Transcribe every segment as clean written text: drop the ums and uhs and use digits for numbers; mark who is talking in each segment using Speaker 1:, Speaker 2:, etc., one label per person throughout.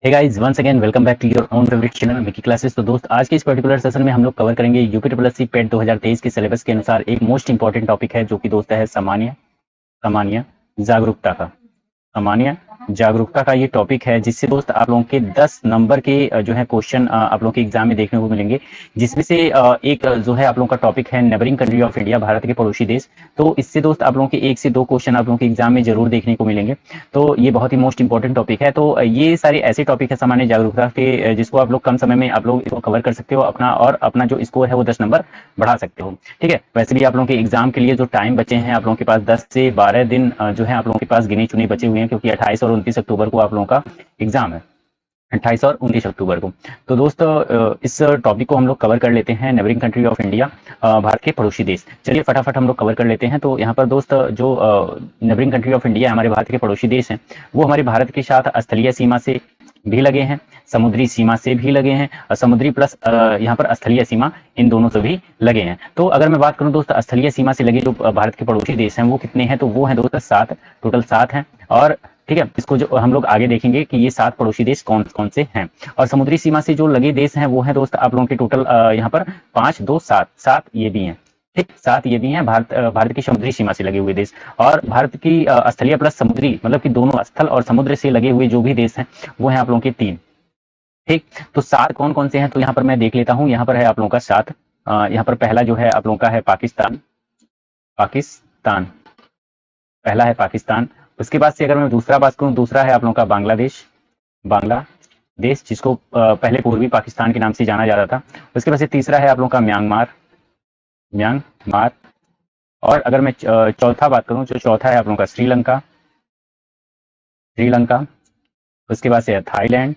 Speaker 1: Hey guys, once again welcome back to your own favourite channel Mickey classes. तो दोस्त, आज के इस पर्टिकुलर सेशन में हम लोग कवर करेंगे यूपी ट्रिपल एस सी पेट 2023 के सिलेबस के अनुसार एक मोस्ट इंपॉर्टेंट टॉपिक है, जो कि दोस्त है सामान्य सामान्य जागरूकता का। सामान्य जागरूकता का ये टॉपिक है, जिससे दोस्त आप लोगों के 10 नंबर के जो है क्वेश्चन आप लोगों के एग्जाम में देखने को मिलेंगे। जिसमें से एक जो है आप लोगों का टॉपिक है neighbouring country of India, Bharat के पड़ोसी देश। तो इससे दोस्त आप लोगों के 1 से 2 क्वेश्चन आप लोगों के एग्जाम में जरूर देखने को मिलेंगे। तो ये बहुत ही मोस्ट इंपॉर्टेंट टॉपिक है। तो ये सारे ऐसे टॉपिक है सामान्य जागरूकता के, जिसको आप लोग कम समय में आप लोग इसको कवर कर सकते हो, अपना जो स्कोर है वो 10 नंबर बढ़ा सकते हो। ठीक है। वैसे भी आप लोगों के एग्जाम के लिए जो टाइम बचे हैं आप लोगों के पास 10 से 12 दिन जो है आप लोगों के पास गिने चुने बचे हुए हैं, क्योंकि 28 और 29 अक्टूबर को आप लोगों का एग्जाम है। 28 और 29 अक्टूबर को। तो दोस्तों, इस टॉपिक को हम लोग कवर कर लेते हैं, neighbouring country of India, Bharat के पड़ोसी देश। चलिए फटाफट हम लोग कवर कर लेते हैं। तो यहाँ पर दोस्त, जो नेबरिंग कंट्री ऑफ इंडिया हमारे भारत के पड़ोसी देश हैं, वो हमारे भारत के साथ स्थलीय सीमा से भी लगे हैं, समुद्री सीमा से भी लगे हैं, और समुद्री प्लस यहाँ पर स्थलीय सीमा, इन दोनों से भी लगे हैं। तो अगर मैं बात करूं दोस्त, स्थलीय सीमा से लगे जो भारत के पड़ोसी देश हैं वो कितने हैं, तो वो हैं दोस्त 7, टोटल 7 हैं। और ठीक है, इसको जो हम लोग आगे देखेंगे कि ये 7 पड़ोसी देश कौन कौन से हैं। और समुद्री सीमा से जो लगे देश हैं वो हैं दोस्त आप लोगों के टोटल यहाँ पर 5, 2, 7, 7 ये भी हैं। ठीक, 7 ये भी हैं भारत की समुद्री सीमा से लगे हुए देश। और भारत की स्थलीय प्लस समुद्री, मतलब कि दोनों स्थल और समुद्र से लगे हुए जो भी देश हैं वो हैं आप लोगों के 3। ठीक। तो 7 कौन कौन से हैं, तो यहाँ पर मैं देख लेता हूँ। यहाँ पर है आप लोगों का 7। यहाँ पर पहला जो है आप लोगों का है पाकिस्तान। पाकिस्तान पहला है पाकिस्तान। उसके बाद से अगर मैं दूसरा बात करूं, दूसरा है आप लोगों का बांग्लादेश। बांग्लादेश, जिसको पहले पूर्वी पाकिस्तान के नाम से जाना जाता था। उसके बाद से तीसरा है आप लोगों का म्यांमार। म्यांमार। और अगर मैं चौथा बात करूं, जो चौथा है आप लोगों का श्रीलंका। श्रीलंका। उसके बाद से है थाईलैंड।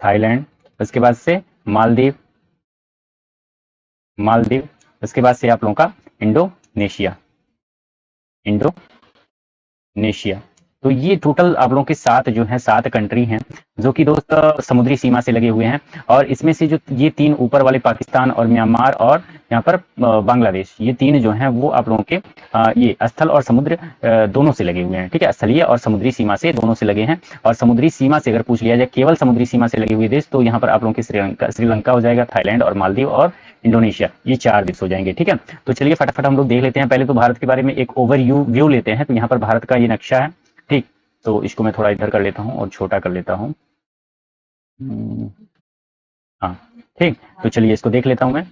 Speaker 1: थाईलैंड। उसके बाद से मालदीव। मालदीव। उसके बाद से आप लोगों का इंडोनेशिया। इंडोनेशिया। तो ये टोटल आप लोगों के 7 जो हैं, 7 कंट्री हैं, जो कि दोस्त समुद्री सीमा से लगे हुए हैं। और इसमें से जो ये 3 ऊपर वाले, पाकिस्तान और म्यांमार और यहाँ पर बांग्लादेश, ये 3 जो हैं वो आप लोगों के ये स्थल और समुद्र दोनों से लगे हुए हैं। ठीक है, स्थलीय और समुद्री सीमा से दोनों से लगे हैं। और समुद्री सीमा से अगर पूछ लिया जाए, केवल समुद्री सीमा से लगे हुए देश, तो यहाँ पर आप लोगों के श्रीलंका हो जाएगा, थाईलैंड और मालदीव और इंडोनेशिया, ये 4 देश हो जाएंगे। ठीक है। तो चलिए फटाफट हम लोग देख लेते हैं। पहले तो भारत के बारे में एक ओवर व्यू लेते हैं। तो यहाँ पर भारत का ये नक्शा है। ठीक। तो इसको मैं थोड़ा इधर कर लेता हूँ और छोटा कर लेता हूँ। हाँ। ठीक। तो चलिए इसको देख लेता हूँ मैं।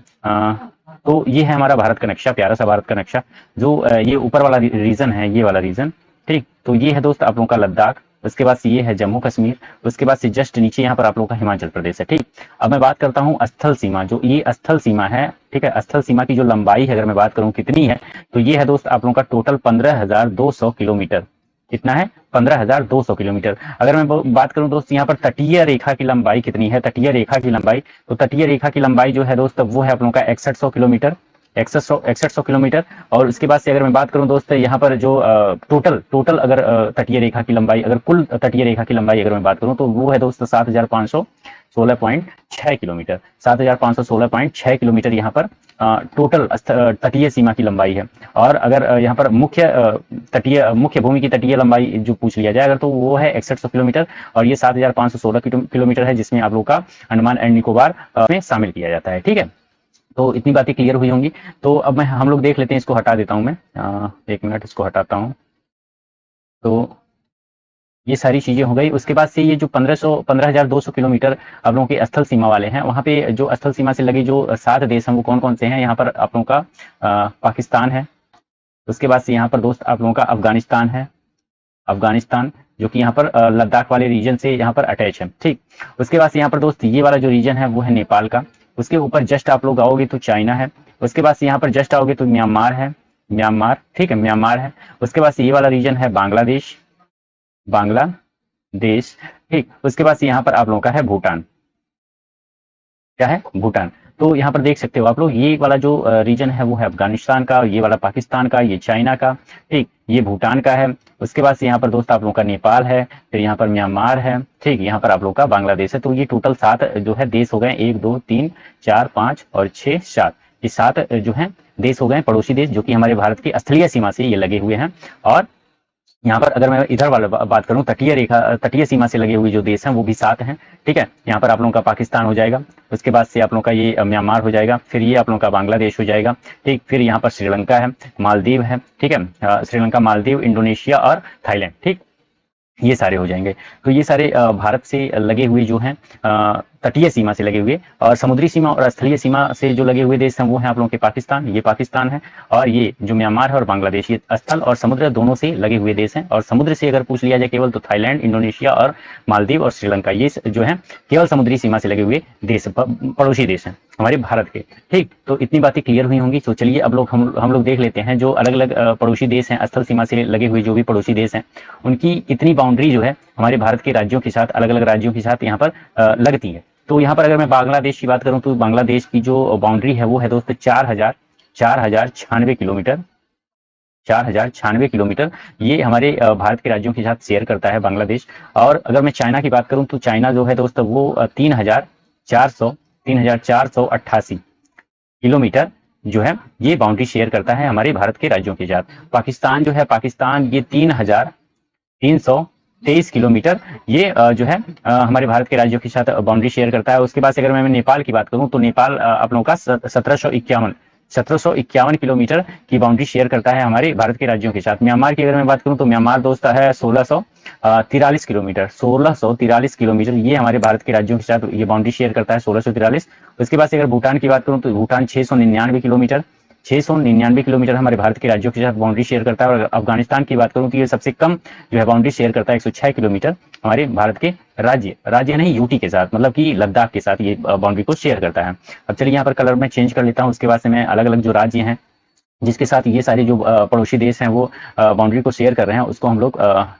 Speaker 1: तो ये है हमारा भारत का नक्शा, प्यारा सा भारत का नक्शा। जो ये ऊपर वाला रीजन है, ये वाला रीजन। ठीक। तो ये है दोस्त आप लोगों का लद्दाख। उसके बाद से ये है जम्मू कश्मीर। उसके बाद से जस्ट नीचे यहाँ पर आप लोगों का हिमाचल प्रदेश है। ठीक। अब मैं बात करता हूँ स्थल सीमा, जो ये स्थल सीमा है। ठीक है, स्थल सीमा की जो लंबाई है, अगर मैं बात करूँ कितनी है, तो ये है दोस्त आप लोगों का टोटल 15,200 किलोमीटर। कितना है? 15,200 किलोमीटर। अगर मैं बात करूं दोस्त, यहाँ पर तटीय रेखा की लंबाई कितनी है, तटीय रेखा की लंबाई, तो तटीय रेखा की लंबाई जो है दोस्त वो है आप लोगों का 6100 किलोमीटर। 6100 किलोमीटर। और उसके बाद से अगर मैं बात करूं दोस्त, यहाँ पर जो टोटल अगर तटीय रेखा की लंबाई, अगर कुल तटीय रेखा की लंबाई अगर मैं बात करूं, तो वो है दोस्त 7,516.6 किलोमीटर। 7,516.6 किलोमीटर यहाँ पर टोटल तटीय सीमा की लंबाई है। और अगर यहाँ पर मुख्य भूमि की तटीय लंबाई जो पूछ लिया जाए अगर, तो वो है 6100 किलोमीटर। और ये 7,516 किलोमीटर है, जिसमें आप लोग का अंडमान एंड निकोबार में शामिल किया जाता है। ठीक है। तो इतनी बातें क्लियर हुई होंगी। तो अब हम लोग देख लेते हैं। इसको हटा देता हूं मैं, 1 मिनट, इसको हटाता हूं। तो ये सारी चीजें हो गई। उसके बाद से ये जो 15,200 किलोमीटर आप लोगों के स्थल सीमा वाले हैं, वहां पे जो स्थल सीमा से लगे जो 7 देश हैं वो कौन कौन से हैं, यहाँ पर आप लोगों का पाकिस्तान है। उसके बाद से यहाँ पर दोस्त आप लोगों का अफगानिस्तान है। अफगानिस्तान, जो कि यहाँ पर लद्दाख वाले रीजन से यहाँ पर अटैच है। ठीक। उसके बाद से यहाँ पर दोस्त ये वाला जो रीजन है वो है नेपाल का। उसके ऊपर जस्ट आप लोग आओगे तो चाइना है। उसके बाद से यहाँ पर जस्ट आओगे तो म्यांमार है। म्यांमार, ठीक है, म्यांमार है। उसके बाद से ये वाला रीजन है बांग्लादेश। बांग्लादेश। ठीक। उसके बाद से यहाँ पर आप लोगों का है भूटान। क्या है? भूटान। तो यहाँ पर देख सकते हो आप लोग, ये वाला जो रीजन है वो है अफगानिस्तान का, ये वाला पाकिस्तान का, ये चाइना का। ठीक। ये भूटान का है। उसके बाद से यहाँ पर दोस्त आप लोगों का नेपाल है, फिर यहाँ पर म्यांमार है। ठीक। यहाँ पर आप लोगों का बांग्लादेश है। तो ये टोटल 7 जो है देश हो गए, 1, 2, 3, 4, 5 और 6, 7। ये 7 जो है देश हो गए पड़ोसी देश, जो कि हमारे भारत की स्थलीय सीमा से ये लगे हुए हैं। और यहाँ पर अगर मैं इधर वाला बात करूं, तटीय रेखा, तटीय सीमा से लगे हुए जो देश हैं वो भी 7 हैं। ठीक है, यहाँ पर आप लोगों का पाकिस्तान हो जाएगा, उसके बाद से आप लोगों का ये म्यांमार हो जाएगा, फिर ये आप लोगों का बांग्लादेश हो जाएगा। ठीक, फिर यहाँ पर श्रीलंका है, मालदीव है। ठीक है, श्रीलंका, मालदीव, इंडोनेशिया और थाईलैंड। ठीक, ये सारे हो जाएंगे। तो ये सारे भारत से लगे हुए जो हैं, तटीय सीमा से लगे हुए, और समुद्री सीमा और स्थलीय सीमा से जो लगे हुए देश हैं वो हैं आप लोगों के पाकिस्तान, ये पाकिस्तान है, और ये जो म्यांमार है और बांग्लादेश, ये स्थल और समुद्र दोनों से लगे हुए देश हैं। और समुद्र से अगर पूछ लिया जाए केवल, तो थाईलैंड, इंडोनेशिया और मालदीव और श्रीलंका, ये जो है केवल समुद्री सीमा से लगे हुए देश, पड़ोसी देश हैं हमारे भारत के। ठीक, तो इतनी बातें क्लियर हुई होंगी। तो चलिए अब लोग हम लोग देख लेते हैं जो अलग अलग पड़ोसी देश हैं, स्थल सीमा से लगे हुए जो भी पड़ोसी देश हैं, उनकी इतनी बाउंड्री जो है हमारे भारत के राज्यों के साथ, अलग अलग राज्यों के साथ यहाँ पर लगती है। तो यहाँ पर अगर मैं बांग्लादेश की बात करूँ, तो बांग्लादेश की जो बाउंड्री है वो है दोस्तों 4096 किलोमीटर। 4096 किलोमीटर ये हमारे भारत के राज्यों के साथ शेयर करता है बांग्लादेश। और अगर मैं चाइना की बात करूं, तो चाइना जो है दोस्तों वो 3488 किलोमीटर जो है ये बाउंड्री शेयर करता है हमारे भारत के राज्यों के साथ। पाकिस्तान जो है, पाकिस्तान ये 3323 किलोमीटर ये जो है हमारे भारत के राज्यों के साथ बाउंड्री शेयर करता है। उसके बाद अगर मैं नेपाल की बात करूं, तो नेपाल आप लोगों का 1751 किलोमीटर की बाउंड्री शेयर करता है हमारे भारत के राज्यों के साथ। म्यांमार की अगर मैं बात करूं, तो म्यांमार दोस्त है 1643 किलोमीटर। 1643 किलोमीटर ये हमारे भारत के राज्यों के साथ ये बाउंड्री शेयर करता है, 1643। उसके बाद अगर भूटान की बात करूं, तो भूटान 699 किलोमीटर, 699 किलोमीटर हमारे भारत के राज्यों के साथ बाउंड्री शेयर करता है। और अफगानिस्तान की बात करूं, तो ये सबसे कम जो है बाउंड्री शेयर करता है, 106 किलोमीटर हमारे भारत के राज्य नहीं, यूटी के साथ, मतलब कि लद्दाख के साथ ये बाउंड्री को शेयर करता है। अब चलिए यहाँ पर कलर में चेंज कर लेता हूँ। उसके बाद से मैं अलग अलग जो राज्य हैं जिसके साथ ये सारे जो पड़ोसी देश हैं वो बाउंड्री को शेयर कर रहे हैं, उसको हम लोग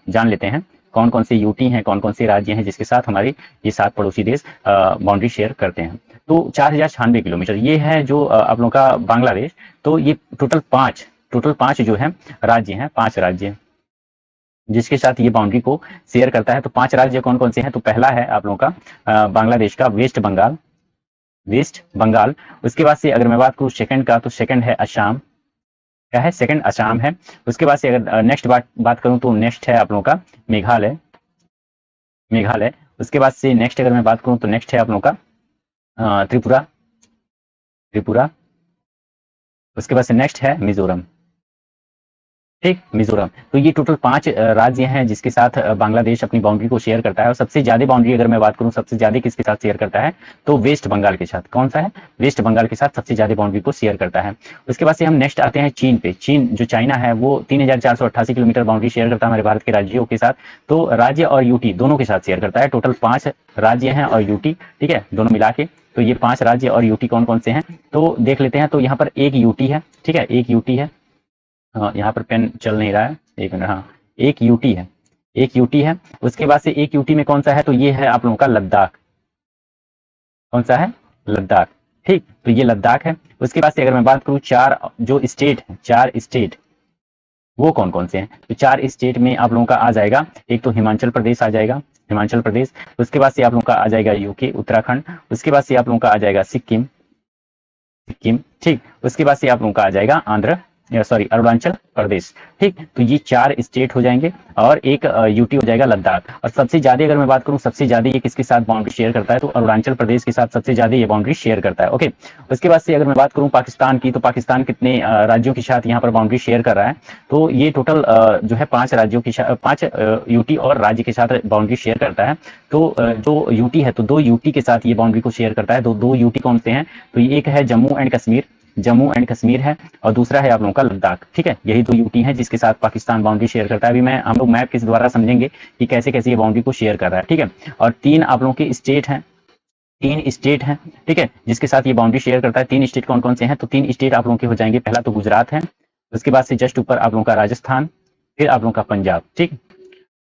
Speaker 1: जान लेते हैं कौन कौन से यूटी हैं, कौन कौन से राज्य हैं जिसके साथ हमारे ये 7 पड़ोसी देश बाउंड्री शेयर करते हैं। तो 4096 किलोमीटर ये है जो आप लोगों का बांग्लादेश। तो ये टोटल पांच जो है राज्य हैं, 5 राज्य जिसके साथ ये बाउंड्री को शेयर करता है। तो 5 राज्य कौन कौन से हैं? तो पहला है आप लोगों का बांग्लादेश का वेस्ट बंगाल। उसके बाद से अगर मैं बात करूँ सेकंड का, तो सेकंड है असम। क्या है? सेकंड असम है। उसके बाद से अगर नेक्स्ट बात करूं, तो नेक्स्ट है आप लोगों का मेघालय। उसके बाद से नेक्स्ट अगर मैं बात करूं, तो नेक्स्ट है आप लोगों का त्रिपुरा। उसके बाद से नेक्स्ट है मिजोरम। ठीक, मिजोरम। तो ये टोटल 5 राज्य हैं जिसके साथ बांग्लादेश अपनी बाउंड्री को शेयर करता है। और सबसे ज्यादा बाउंड्री अगर मैं बात करूं, सबसे ज्यादा किसके साथ शेयर करता है, तो वेस्ट बंगाल के साथ। कौन सा है? वेस्ट बंगाल के साथ सबसे ज्यादा बाउंड्री को शेयर करता है। उसके बाद से हम नेक्स्ट आते हैं चीन पे। चीन जो चाइना है वो 3488 किलोमीटर बाउंड्री शेयर करता है हमारे भारत के राज्यों के साथ। तो राज्य और यूटी दोनों के साथ शेयर करता है। टोटल 5 राज्य हैं और यूटी, ठीक है, दोनों मिला के। तो ये 5 राज्य और यूटी कौन कौन से हैं, तो देख लेते हैं। तो यहाँ पर एक यूटी है, ठीक है, एक यूटी है। यहाँ पर पेन चल नहीं रहा है, एक मिनट। हाँ, एक यूटी है। उसके बाद से एक यूटी में कौन सा है, तो ये है आप लोगों का लद्दाख। कौन सा है? लद्दाख। ठीक, तो ये लद्दाख है। उसके बाद से अगर मैं बात करूँ 4 जो स्टेट है, 4 स्टेट वो कौन कौन से हैं, तो 4 स्टेट में आप लोगों का आ जाएगा, एक तो हिमाचल प्रदेश आ जाएगा, हिमाचल प्रदेश। उसके बाद से आप लोगों का आ जाएगा यूके, उत्तराखंड। उसके बाद से आप लोगों का आ जाएगा सिक्किम। ठीक, उसके बाद से आप लोगों का आ जाएगा अरुणाचल प्रदेश। ठीक, तो ये 4 स्टेट हो जाएंगे और एक यूटी हो जाएगा लद्दाख। और सबसे ज्यादा अगर मैं बात करूं, सबसे ज्यादा ये किसके साथ बाउंड्री शेयर करता है, तो अरुणाचल प्रदेश के साथ सबसे ज्यादा ये बाउंड्री शेयर करता है। ओके, उसके बाद से अगर मैं बात करूं पाकिस्तान की, तो पाकिस्तान कितने राज्यों के साथ यहाँ पर बाउंड्री शेयर कर रहा है, तो ये टोटल जो है 5 राज्यों के साथ, 5 यूटी और राज्य के साथ बाउंड्री शेयर करता है। तो जो यूटी है, तो 2 यूटी के साथ ये बाउंड्री को शेयर करता है। तो 2 यूटी कौन से हैं, तो एक है जम्मू एंड कश्मीर है, और दूसरा है आप लोगों का लद्दाख। ठीक है, यही 2 यूटी हैं जिसके साथ पाकिस्तान बाउंड्री शेयर करता है। अभी हम लोग मैप के द्वारा समझेंगे कि कैसे कैसे ये बाउंड्री को शेयर कर रहा है। ठीक है, और 3 आप लोगों के स्टेट हैं, 3 स्टेट हैं, ठीक है, जिसके साथ ये बाउंड्री शेयर करता है। 3 स्टेट कौन कौन से हैं, तो 3 स्टेट आप लोगों के हो जाएंगे। पहला तो गुजरात है, उसके बाद से जस्ट ऊपर आप लोगों का राजस्थान, फिर आप लोगों का पंजाब। ठीक,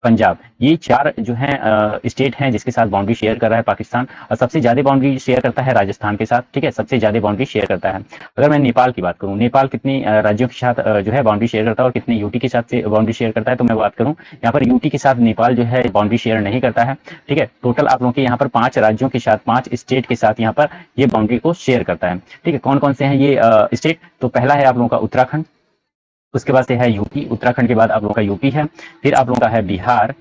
Speaker 1: पंजाब। ये 4 जो हैं स्टेट हैं जिसके साथ बाउंड्री शेयर कर रहा है पाकिस्तान। और सबसे ज्यादा बाउंड्री शेयर करता है राजस्थान के साथ। ठीक है, सबसे ज्यादा बाउंड्री शेयर करता है। अगर मैं नेपाल की बात करूं, नेपाल कितने राज्यों के साथ जो है बाउंड्री शेयर करता है और कितने यूटी के साथ से बाउंड्री शेयर करता है, तो मैं बात करूं यहाँ पर यूटी के साथ नेपाल जो है बाउंड्री शेयर नहीं करता है। ठीक है, टोटल आप लोगों के यहाँ पर 5 राज्यों के साथ, 5 स्टेट के साथ यहाँ पर ये बाउंड्री को शेयर करता है। ठीक है, कौन कौन से हैं ये स्टेट, तो पहला है आप लोगों का उत्तराखंड। उसके बाद से है यूपी, उत्तराखंड के बाद आप लोगों का यूपी है, फिर आप लोगों का है बिहार,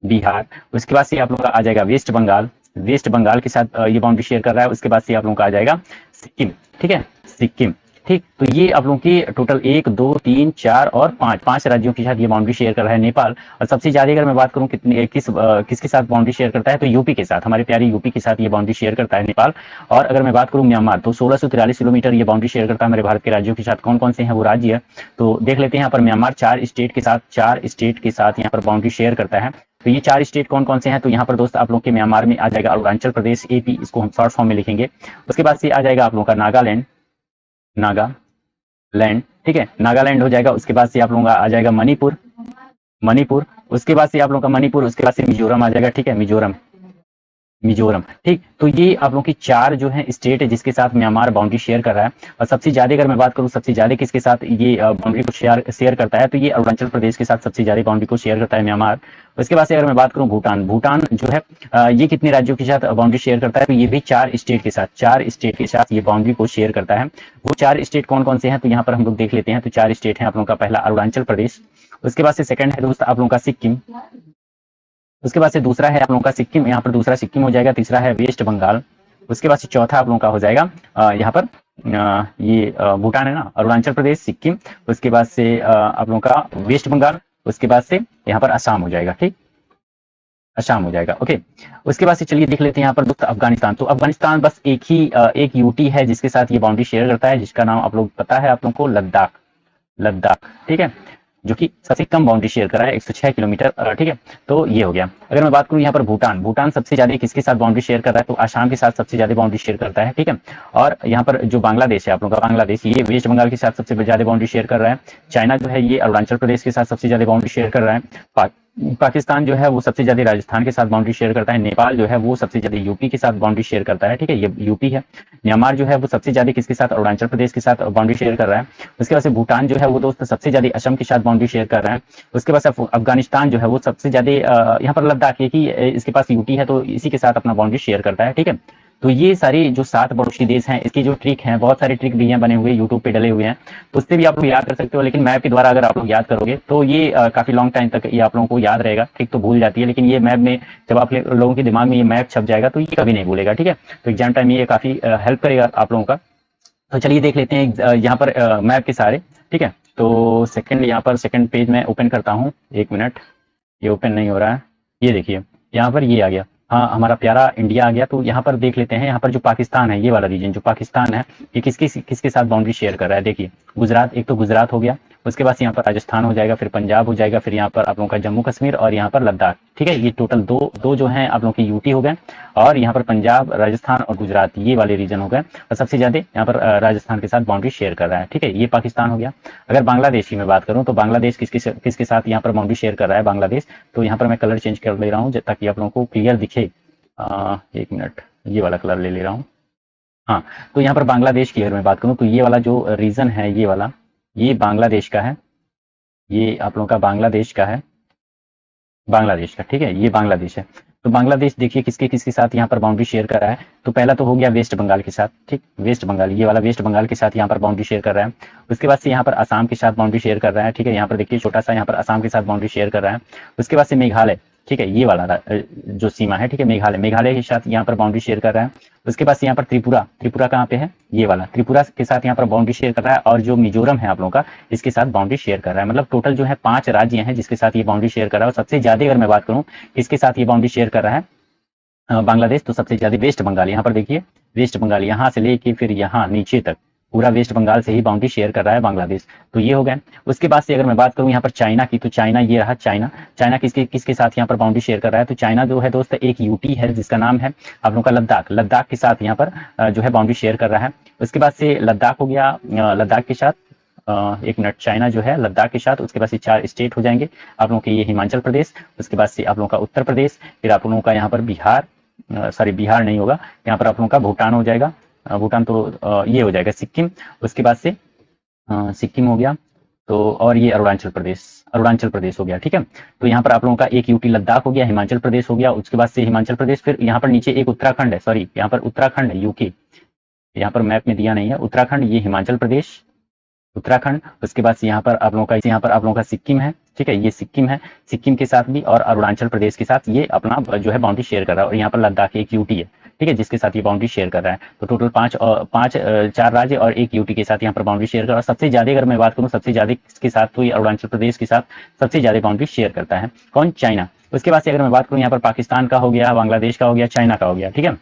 Speaker 1: बिहार, उसके बाद से आप लोगों का आ जाएगा वेस्ट बंगाल, वेस्ट बंगाल के साथ ये बाउंड्री शेयर कर रहा है। उसके बाद से आप लोगों का आ जाएगा सिक्किम, ठीक है, सिक्किम, ठीक। तो ये आप लोगों की टोटल 1 2 3 4 और 5 5 राज्यों के साथ ये बाउंड्री शेयर कर रहा है नेपाल। और सबसे ज्यादा अगर मैं बात करूं कितने किसके साथ बाउंड्री शेयर करता है, तो यूपी के साथ, हमारे प्यारे यूपी के साथ ये बाउंड्री शेयर करता है नेपाल। और अगर मैं बात करूं म्यांमार, तो 1643 किलोमीटर ये बाउंड्री शेयर करता है हमारे भारत के राज्यों के साथ। कौन कौन से हैं वो राज्य है, तो देख लेते हैं। यहाँ पर म्यांमार 4 स्टेट के साथ, 4 स्टेट के साथ यहाँ पर बाउंड्री शेयर करता है। तो ये 4 स्टेट कौन कौन से हैं, तो यहाँ पर दोस्त आप लोग के म्यांमार में आ जाएगा अरुणाचल प्रदेश, एपी, इसको हम शॉर्ट फॉर्म में लिखेंगे। उसके बाद से आ जाएगा आप लोगों का नागालैंड, नागालैंड, ठीक है, नागालैंड हो जाएगा। उसके बाद से आप लोगों का आ जाएगा मणिपुर, मणिपुर। उसके बाद से आप लोगों का मणिपुर, उसके बाद से मिजोरम आ जाएगा, ठीक है, मिजोरम, मिजोरम, ठीक। तो ये आप लोगों की 4 जो है स्टेट है जिसके साथ म्यांमार बाउंड्री शेयर कर रहा है। और सबसे ज्यादा अगर मैं बात करूं सबसे ज्यादा किसके साथ ये बाउंड्री को शेयर करता है, तो ये अरुणाचल प्रदेश के साथ सबसे ज्यादा बाउंड्री को शेयर करता है म्यांमार। उसके बाद से अगर मैं बात करूं भूटान, भूटान जो है ये कितने राज्यों के साथ बाउंड्री शेयर करता है, तो ये भी 4 स्टेट के साथ, 4 स्टेट के साथ ये बाउंड्री को शेयर करता है। वो 4 स्टेट कौन कौन से हैं, तो यहाँ पर हम लोग देख लेते हैं। तो 4 स्टेट हैं आप लोगों का, पहला अरुणाचल प्रदेश, उसके बाद से सेकंड है दोस्त आप लोगों का सिक्किम, उसके बाद से दूसरा है आप लोगों का सिक्किम, यहाँ पर दूसरा सिक्किम हो जाएगा। तीसरा है वेस्ट बंगाल, उसके बाद से चौथा आप लोगों का हो जाएगा यहाँ पर ये भूटान है ना, अरुणाचल प्रदेश, सिक्किम, उसके बाद से आप लोगों का वेस्ट बंगाल, उसके बाद से यहाँ पर असम हो जाएगा, ठीक, असम हो जाएगा, ओके। उसके बाद से चलिए देख लेते हैं यहाँ पर दोस्त अफगानिस्तान। तो अफगानिस्तान बस एक यूटी है जिसके साथ ये बाउंड्री शेयर करता है, जिसका नाम आप लोग पता है आप लोगों को, लद्दाख, लद्दाख, ठीक है, जो कि सबसे कम बाउंड्री शेयर कर रहा है 106 किलोमीटर, ठीक है। तो ये हो गया। अगर मैं बात करूं यहाँ पर भूटान, भूटान सबसे ज्यादा किसके साथ बाउंड्री शेयर कर रहा है, तो आसाम के साथ सबसे ज्यादा बाउंड्री शेयर करता है, ठीक है। और यहाँ पर जो बांग्लादेश है आप लोगों का, बांग्लादेश ये वेस्ट बंगाल के साथ सबसे ज्यादा बाउंड्री शेयर कर रहा है। चाइना जो है ये अरुणाचल प्रदेश के साथ सबसे ज्यादा बाउंड्री शेयर कर रहा है। पाकिस्तान जो है वो सबसे ज्यादा राजस्थान के साथ बाउंड्री शेयर करता है। नेपाल जो है वो सबसे ज्यादा यूपी के साथ बाउंड्री शेयर करता है, ठीक है, ये यूपी है। म्यांमार जो है वो सबसे ज्यादा किसके साथ, अरुणाचल प्रदेश के साथ बाउंड्री शेयर कर रहा है। उसके बाद से भूटान जो है वो दोस्त सबसे ज्यादा असम के साथ बाउंड्री शेयर कर रहा है। उसके बाद से अफगानिस्तान जो है वो सबसे ज्यादा यहाँ पर लद्दाख है कि इसके पास यूटी है, तो इसी के साथ अपना बाउंड्री शेयर करता है, ठीक है। तो ये सारी जो 7 पड़ोसी देश हैं, इसकी जो ट्रिक है, बहुत सारे ट्रिक भी हैं बने हुए यूट्यूब पे डले हुए हैं, तो उससे भी आप लोग याद कर सकते हो। लेकिन मैप के द्वारा अगर आप लोग याद करोगे तो ये काफी लॉन्ग टाइम तक ये आप लोगों को याद रहेगा, ट्रिक तो भूल जाती है, लेकिन ये मैप में जब आप लोगों के दिमाग में ये मैप छप जाएगा तो ये कभी नहीं भूलेगा, ठीक है। तो एग्जाम टाइम में ये काफी हेल्प करेगा आप लोगों का। तो चलिए देख लेते हैं यहाँ पर मैप के सारे, ठीक है। तो सेकंड, यहाँ पर सेकंड पेज में ओपन करता हूँ, 1 मिनट, ये ओपन नहीं हो रहा है, ये देखिए यहाँ पर ये आ गया, हाँ हमारा प्यारा इंडिया आ गया। तो यहाँ पर देख लेते हैं, यहाँ पर जो पाकिस्तान है, ये वाला रीजन जो पाकिस्तान है, ये किसके साथ बाउंड्री शेयर कर रहा है, देखिए गुजरात, एक तो गुजरात हो गया, उसके बाद यहाँ पर राजस्थान हो जाएगा, फिर पंजाब हो जाएगा, फिर यहाँ पर आप लोगों का जम्मू कश्मीर और यहाँ पर लद्दाख, ठीक है। ये टोटल दो जो हैं आप लोगों की यूटी हो गए, और यहाँ पर पंजाब, राजस्थान और गुजरात, ये वाले रीजन हो गए। और सबसे ज्यादा यहाँ पर राजस्थान के साथ बाउंड्री शेयर कर रहा है, ठीक है, ये पाकिस्तान हो गया। अगर बांग्लादेश की मैं बात करूँ तो बांग्लादेश किसके साथ यहाँ पर बाउंड्री शेयर कर रहा है बांग्लादेश, तो यहाँ पर मैं कलर चेंज कर ले रहा हूँ ताकि आप लोगों को क्लियर दिखे। 1 मिनट, ये वाला कलर ले रहा हूँ, हाँ। तो यहाँ पर बांग्लादेश की अगर मैं बात करूँ तो ये वाला जो रीजन है, ये वाला, ये बांग्लादेश का है, ये आप लोगों का बांग्लादेश का है, बांग्लादेश का, ठीक है, ये बांग्लादेश है। तो बांग्लादेश देखिए किसके साथ यहाँ पर बाउंड्री शेयर कर रहा है, तो पहला तो हो गया वेस्ट बंगाल के साथ, ठीक, वेस्ट बंगाल, ये वाला वेस्ट बंगाल के साथ यहाँ पर बाउंड्री शेयर कर रहा है। उसके बाद से यहाँ पर असम के साथ बाउंड्री शेयर कर रहा है, ठीक है, यहाँ पर देखिए छोटा सा यहाँ पर असम के साथ बाउंड्री शेयर कर रहा है। उसके बाद से मेघालय, ठीक है, ये वाला जो सीमा है, ठीक है, मेघालय के साथ यहाँ पर बाउंड्री शेयर कर रहा है। उसके बाद से यहाँ पर त्रिपुरा कहाँ पे है, ये वाला त्रिपुरा के साथ यहाँ पर बाउंड्री शेयर कर रहा है। और जो मिजोरम है आप लोगों का, इसके साथ बाउंड्री शेयर कर रहा है। मतलब टोटल जो है 5 राज्य हैं जिसके साथ ये बाउंड्री शेयर कर रहा है। और सबसे ज्यादा अगर मैं बात करूँ इसके साथ ये बाउंड्री शेयर कर रहा है बांग्लादेश, तो सबसे ज्यादा वेस्ट बंगाल, यहाँ पर देखिए वेस्ट बंगाल, यहाँ से लेके फिर यहाँ नीचे तक पूरा वेस्ट बंगाल से ही बाउंड्री शेयर कर रहा है बांग्लादेश। तो ये हो गया। उसके बाद से अगर मैं बात करूं यहाँ पर चाइना की, तो चाइना ये रहा, चाइना किसके साथ यहाँ पर बाउंड्री शेयर कर रहा है, तो चाइना जो है दोस्त एक यूटी है जिसका नाम है आप लोगों का लद्दाख के साथ यहाँ पर जो है बाउंड्री शेयर कर रहा है। उसके बाद से लद्दाख हो गया, लद्दाख के साथ 1 मिनट, चाइना जो है लद्दाख के साथ। उसके बाद से 4 स्टेट हो जाएंगे आप लोगों के, ये हिमाचल प्रदेश, उसके बाद से आप लोगों का उत्तर प्रदेश, फिर आप लोगों का यहाँ पर बिहार, सॉरी बिहार नहीं होगा, यहाँ पर आप लोगों का भूटान हो जाएगा, भूटान तो ये हो जाएगा सिक्किम। उसके बाद से सिक्किम हो गया, तो और ये अरुणाचल प्रदेश हो गया, ठीक है। तो यहाँ पर आप लोगों का एक यूटी लद्दाख हो गया, हिमाचल प्रदेश हो गया, उसके बाद से हिमाचल प्रदेश, फिर यहाँ पर नीचे एक उत्तराखंड है, सॉरी यहाँ पर उत्तराखंड है, यूके यहाँ पर मैप में दिया नहीं है, उत्तराखंड, ये हिमाचल प्रदेश, उत्तराखंड, उसके बाद से यहाँ पर आप लोगों का सिक्किम है, ठीक है, ये सिक्किम है, सिक्किम के साथ भी और अरुणाचल प्रदेश के साथ ये अपना जो है बाउंड्री शेयर कर रहा है, और यहाँ पर लद्दाख एक यूटी है, ठीक है, जिसके साथ ये बाउंड्री शेयर कर रहा है। तो टोटल चार राज्य और एक यूटी के साथ यहाँ पर बाउंड्री शेयर कर रहा है। सबसे ज्यादा अगर मैं बात करूँ, सबसे ज्यादा किसके साथ, तो ये अरुणाचल प्रदेश के साथ सबसे ज्यादा बाउंड्री शेयर करता है। कौन? चाइना। उसके बाद से अगर मैं बात करूँ यहाँ पर पाकिस्तान का हो गया, बांग्लादेश का हो गया, चाइना का हो गया, ठीक है।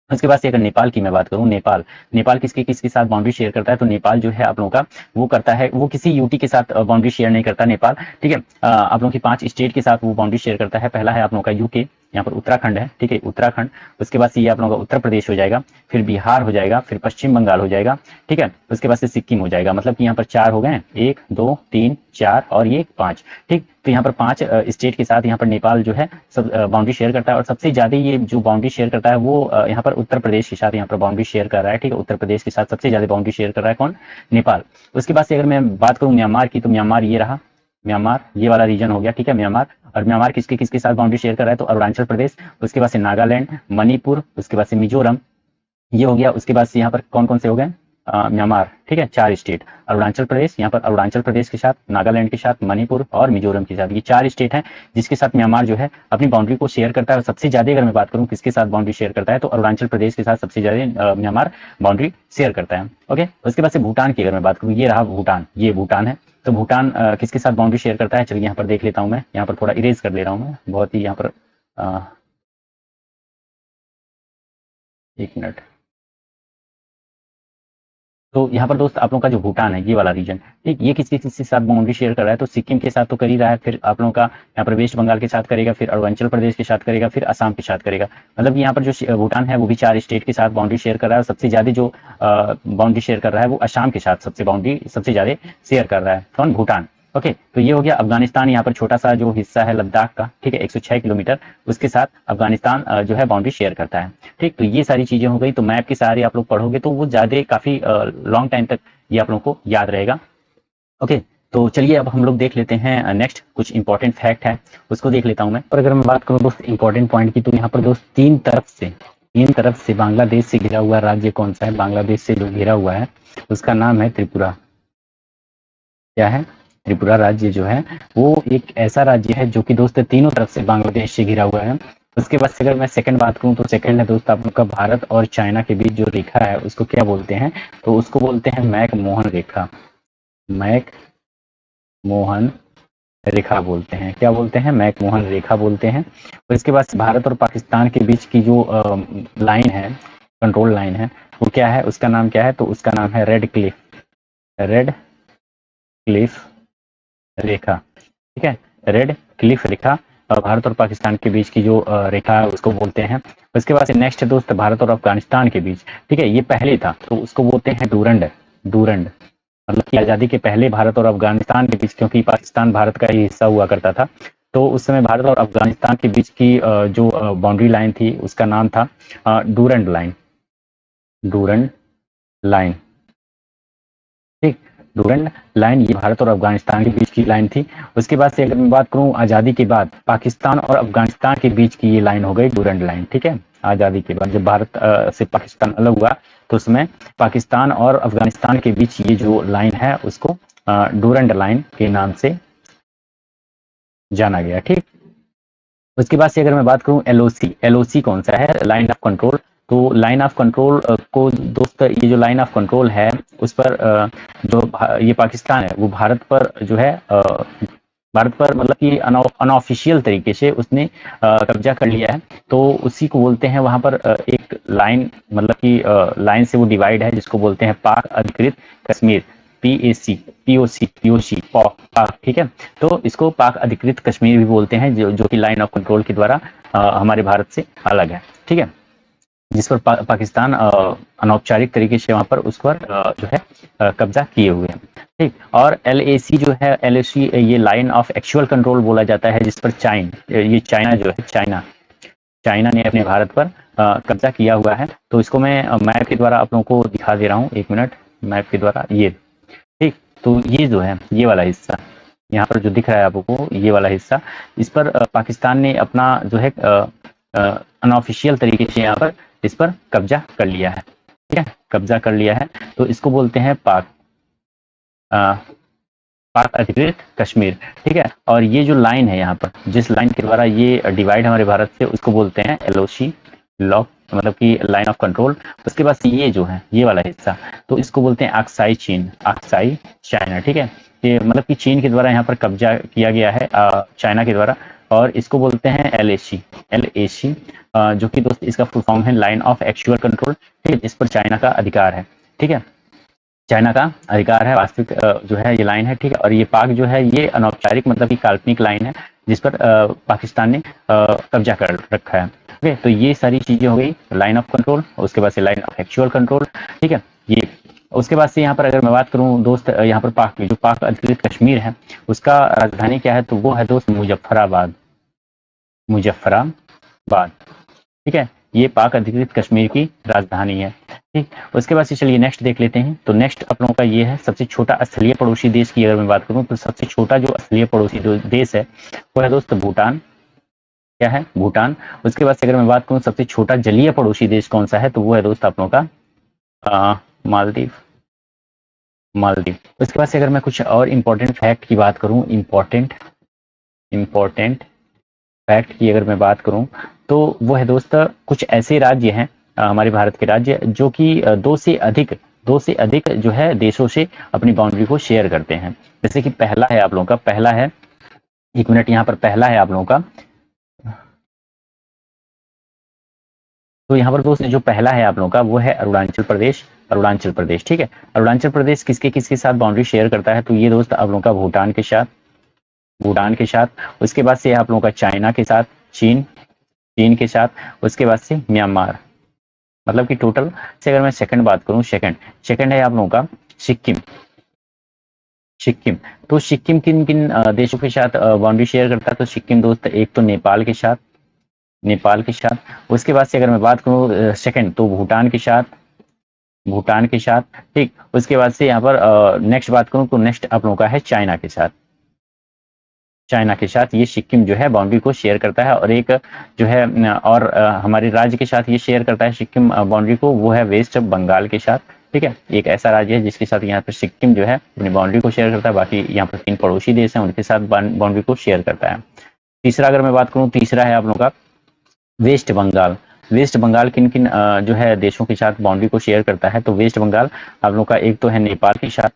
Speaker 1: उसके बाद से अगर नेपाल की मैं बात करूं, नेपाल नेपाल किसके किसके साथ बाउंड्री शेयर करता है, तो नेपाल जो है आप लोगों का वो करता है, वो किसी यूटी के साथ बाउंड्री शेयर नहीं करता नेपाल, ठीक है। आप लोगों की 5 स्टेट के साथ वो बाउंड्री शेयर करता है। पहला है आप लोगों का यूके, यहाँ पर उत्तराखंड है, ठीक है, उत्तराखंड। उसके बाद से ये आप लोगों का उत्तर प्रदेश हो जाएगा, फिर बिहार हो जाएगा, फिर पश्चिम बंगाल हो जाएगा, ठीक है। उसके बाद से सिक्किम हो जाएगा। मतलब कि यहाँ पर 4 हो गए, 1 2 3 4 और ये 5, ठीक। तो यहाँ पर 5 स्टेट के साथ यहाँ पर नेपाल जो है सब बाउंड्री शेयर करता है, और सबसे ज्यादा ये जो बाउंड्री शेयर करता है वो यहाँ पर उत्तर प्रदेश के साथ यहाँ पर बाउंड्री शेयर कर रहा है, ठीक है। उत्तर प्रदेश के साथ सबसे ज्यादा बाउंड्री शेयर कर रहा है कौन? नेपाल। उसके बाद से अगर मैं बात करूँ म्यांमार की, तो म्यांमार ये रहा, म्यांमार ये वाला रीजन हो गया, ठीक है, म्यांमार। और म्यांमार किसके किसके साथ बाउंड्री शेयर कर रहा है, तो अरुणाचल प्रदेश, उसके बाद से नागालैंड, मणिपुर, उसके बाद से मिजोरम, ये हो गया। उसके बाद से यहाँ पर कौन कौन से हो गए? म्यांमार, ठीक है, 4 स्टेट, अरुणाचल प्रदेश, यहाँ पर अरुणाचल प्रदेश के साथ, नागालैंड के साथ, मणिपुर और मिजोरम के साथ, ये 4 स्टेट हैं जिसके साथ म्यांमार जो है अपनी बाउंड्री को शेयर करता है। और सबसे ज्यादा अगर मैं बात करूँ किसके साथ बाउंड्री शेयर करता है, तो अरुणाचल प्रदेश के साथ सबसे ज्यादा म्यांमार बाउंड्री शेयर करता है। ओके, उसके बाद से भूटान की अगर मैं बात करूँ, ये रहा भूटान, ये भूटान है। तो भूटान किसके साथ बाउंड्री शेयर करता है, चलिए यहाँ पर देख लेता हूँ मैं, यहाँ पर थोड़ा इरेज कर ले रहा हूँ मैं, बहुत ही यहाँ पर 1 मिनट। तो यहाँ पर दोस्त आप लोगों का जो भूटान है, ये वाला रीजन, ठीक, ये किसके किसके साथ बाउंड्री शेयर कर रहा है, तो सिक्किम के साथ तो कर ही रहा है, फिर आप लोगों का यहाँ पर वेस्ट बंगाल के साथ करेगा, फिर अरुणाचल प्रदेश के साथ करेगा, फिर असम के साथ करेगा। मतलब यहाँ पर जो भूटान है वो भी 4 स्टेट के साथ बाउंड्री शेयर कर रहा है, और सबसे ज्यादा जो बाउंड्री शेयर कर रहा है वो असम के साथ सबसे बाउंड्री सबसे ज्यादा शेयर कर रहा है। कौन? भूटान। ओके, तो ये हो गया अफगानिस्तान, यहाँ पर छोटा सा जो हिस्सा है लद्दाख का, ठीक है, 106 किलोमीटर, उसके साथ अफगानिस्तान जो है बाउंड्री शेयर करता है, ठीक। तो ये सारी चीजें हो गई। तो मैप के सहारे आप लोग पढ़ोगे तो वो ज्यादा काफी लॉन्ग टाइम तक ये आप लोगों को याद रहेगा। ओके, तो चलिए अब हम लोग देख लेते हैं नेक्स्ट कुछ इंपॉर्टेंट फैक्ट है, उसको देख लेता हूं मैं। और अगर मैं बात करूं दोस्त इंपॉर्टेंट पॉइंट की, तो यहाँ पर दोस्त तीन तरफ से बांग्लादेश से घिरा हुआ राज्य कौन सा है? बांग्लादेश से जो घिरा हुआ है उसका नाम है त्रिपुरा। क्या है? त्रिपुरा राज्य जो है वो एक ऐसा राज्य है जो कि दोस्त तीनों तरफ से बांग्लादेश से घिरा हुआ है। उसके बाद से अगर मैं सेकंड बात करूं, तो सेकंड है दोस्त आप लोग का भारत और चाइना के बीच जो रेखा है उसको क्या बोलते हैं? तो उसको बोलते हैं मैक मोहन रेखा। मैक मोहन रेखा बोलते हैं। क्या बोलते हैं? मैक मोहन रेखा बोलते हैं। और इसके बाद भारत और पाकिस्तान के बीच की जो लाइन है, कंट्रोल लाइन है, वो क्या है? उसका नाम क्या है? तो उसका नाम है रेड क्लिफ। रेड क्लिफ रेखा, ठीक है, रेड क्लिफ रेखा। और भारत और पाकिस्तान के बीच की जो रेखा है उसको बोलते हैं। उसके बाद से नेक्स्ट दोस्त भारत और अफगानिस्तान के बीच, ठीक है, ये पहले था तो उसको बोलते हैं डूरंड। डूरंड मतलब कि आजादी के पहले भारत और अफगानिस्तान के बीच, क्योंकि पाकिस्तान भारत का ही हिस्सा हुआ करता था, तो उस समय भारत और अफगानिस्तान के बीच की जो बाउंड्री लाइन थी उसका नाम था डूरंड लाइन। डूरंड लाइन, ठीक, डूरंड लाइन ये भारत और अफगानिस्तान के बीच की लाइन थी। उसके बाद से अगर मैं बात करूं आजादी के बाद, पाकिस्तान और अफगानिस्तान के बीच की ये लाइन हो गई डूरंड लाइन, ठीक है। आजादी के बाद जब भारत से पाकिस्तान अलग हुआ तो उसमें पाकिस्तान और अफगानिस्तान के बीच ये जो लाइन है उसको डूरंड लाइन के नाम से जाना गया, ठीक। उसके बाद से अगर मैं बात करूं एलओसी, एलओसी कौन सा है? Line of control. तो लाइन ऑफ कंट्रोल को दोस्त, ये जो लाइन ऑफ कंट्रोल है उस पर जो ये पाकिस्तान है वो भारत पर जो है भारत पर मतलब कि अनऑफिशियल तरीके से उसने कब्जा कर लिया है। तो उसी को बोलते हैं वहां पर एक लाइन, मतलब कि लाइन से वो डिवाइड है जिसको बोलते हैं पाक अधिकृत कश्मीर। पीओसी पाक, ठीक है। तो इसको पाक अधिकृत कश्मीर भी बोलते हैं, जो कि लाइन ऑफ कंट्रोल के द्वारा हमारे भारत से अलग है, ठीक है, जिस पर पाकिस्तान अनौपचारिक तरीके से वहां पर उस पर जो है कब्जा किए हुए हैं, ठीक। और एलएसी जो है, एलएसी ये लाइन ऑफ एक्चुअल कंट्रोल बोला जाता है, जिस पर ये चाइना जो है, चाइना ने अपने भारत पर कब्जा किया हुआ है। तो इसको मैं मैप के द्वारा आप लोगों को दिखा दे रहा हूँ, 1 मिनट, मैप के द्वारा ये, ठीक। तो ये जो है ये वाला हिस्सा यहाँ पर जो दिख रहा है आपको, ये वाला हिस्सा, इस पर पाकिस्तान ने अपना जो है अनऑफिशियल तरीके से यहाँ पर इस पर कब्जा कर लिया है, ठीक है, कब्जा कर लिया है। तो इसको बोलते हैं पाक पाक अधिकृत कश्मीर, ठीक है। और ये जो लाइन है यहाँ पर, जिस लाइन के द्वारा ये डिवाइड हमारे भारत से, उसको बोलते हैं एलओसी, लॉक, मतलब कि लाइन ऑफ कंट्रोल। उसके बाद ये जो है ये वाला हिस्सा, तो इसको बोलते हैं अक्साई चीन, अक्साई चाइना, ठीक है। ये मतलब कि चीन के द्वारा यहाँ पर कब्जा किया गया है चाइना के द्वारा, और इसको बोलते हैं एलएसी, एलएसी, जो कि दोस्त इसका फुल फॉर्म है लाइन ऑफ एक्चुअल कंट्रोल, ठीक है, जिस पर चाइना का अधिकार है, ठीक है, चाइना का अधिकार है, वास्तविक जो है ये लाइन है, ठीक है। और ये पाक जो है ये अनौपचारिक मतलब कि काल्पनिक लाइन है, जिस पर पाकिस्तान ने कब्जा कर रखा है, ठीक है। तो ये सारी चीजें हो गई लाइन ऑफ कंट्रोल, उसके बाद से लाइन ऑफ एक्चुअल कंट्रोल, ठीक है। ये उसके बाद से यहाँ पर अगर मैं बात करूँ दोस्त, यहाँ पर पाक जो पाक अधिकृत कश्मीर है, उसका राजधानी क्या है, तो वो है दोस्त मुजफ्फराबाद, मुजफ्फराबाद, ठीक है। ये पाक अधिकृत कश्मीर की राजधानी है, ठीक। उसके बाद से चलिए नेक्स्ट देख लेते हैं। तो नेक्स्ट आप लोगों का ये है सबसे छोटा स्थलीय पड़ोसी देश की अगर मैं बात करूं, तो सबसे छोटा जो स्थलीय पड़ोसी देश है वो है दोस्त भूटान, क्या है, भूटान। उसके बाद से अगर मैं बात करूं सबसे छोटा जलीय पड़ोसी देश कौन सा है, तो वो है दोस्त आप लोगों का मालदीव, मालदीव। उसके बाद से अगर मैं कुछ और इम्पोर्टेंट फैक्ट की बात करूं, इम्पोर्टेंट फैक्ट की अगर मैं बात करूं, तो वो है दोस्त कुछ ऐसे राज्य हैं हमारे भारत के राज्य, जो कि दो से अधिक जो है देशों से अपनी बाउंड्री को शेयर करते हैं। जैसे कि पहला है आप लोगों का, पहला है, एक मिनट, यहाँ पर पहला है आप लोगों का, तो यहाँ पर दोस्त जो पहला है आप लोगों का वो है अरुणाचल प्रदेश, अरुणाचल प्रदेश, ठीक है। अरुणाचल प्रदेश किसके किसके साथ बाउंड्री शेयर करता है, तो ये दोस्त आप लोगों का भूटान के साथ, भूटान के साथ। उसके बाद से आप लोगों का चाइना के साथ, चीन, चीन के साथ। उसके बाद से म्यांमार, मतलब कि टोटल से अगर मैं सेकंड बात करूं, सेकंड है आप लोगों का सिक्किम, सिक्किम। तो सिक्किम किन किन देशों के साथ बाउंड्री शेयर करता है, तो सिक्किम दोस्त एक तो नेपाल के साथ, नेपाल के साथ। उसके बाद से अगर मैं बात करूं सेकंड, तो भूटान के साथ, भूटान के साथ, ठीक। उसके बाद से यहाँ पर नेक्स्ट बात करूं, तो नेक्स्ट आप लोगों का है चाइना के साथ, चाइना के साथ ये सिक्किम जो है बाउंड्री को शेयर करता है। और एक जो है और हमारे राज्य के साथ ये शेयर करता है सिक्किम बाउंड्री को, वो है वेस्ट बंगाल के साथ, ठीक है। एक ऐसा राज्य है जिसके साथ यहाँ पर सिक्किम जो है अपनी बाउंड्री को शेयर करता है, बाकी यहाँ पर 3 पड़ोसी देश हैं उनके साथ बाउंड्री को शेयर करता है। तीसरा अगर मैं बात करूँ, तीसरा है आप लोगों का वेस्ट बंगाल। वेस्ट बंगाल किन किन जो है देशों के साथ बाउंड्री को शेयर करता है, तो वेस्ट बंगाल आप लोगों का एक तो है नेपाल के साथ,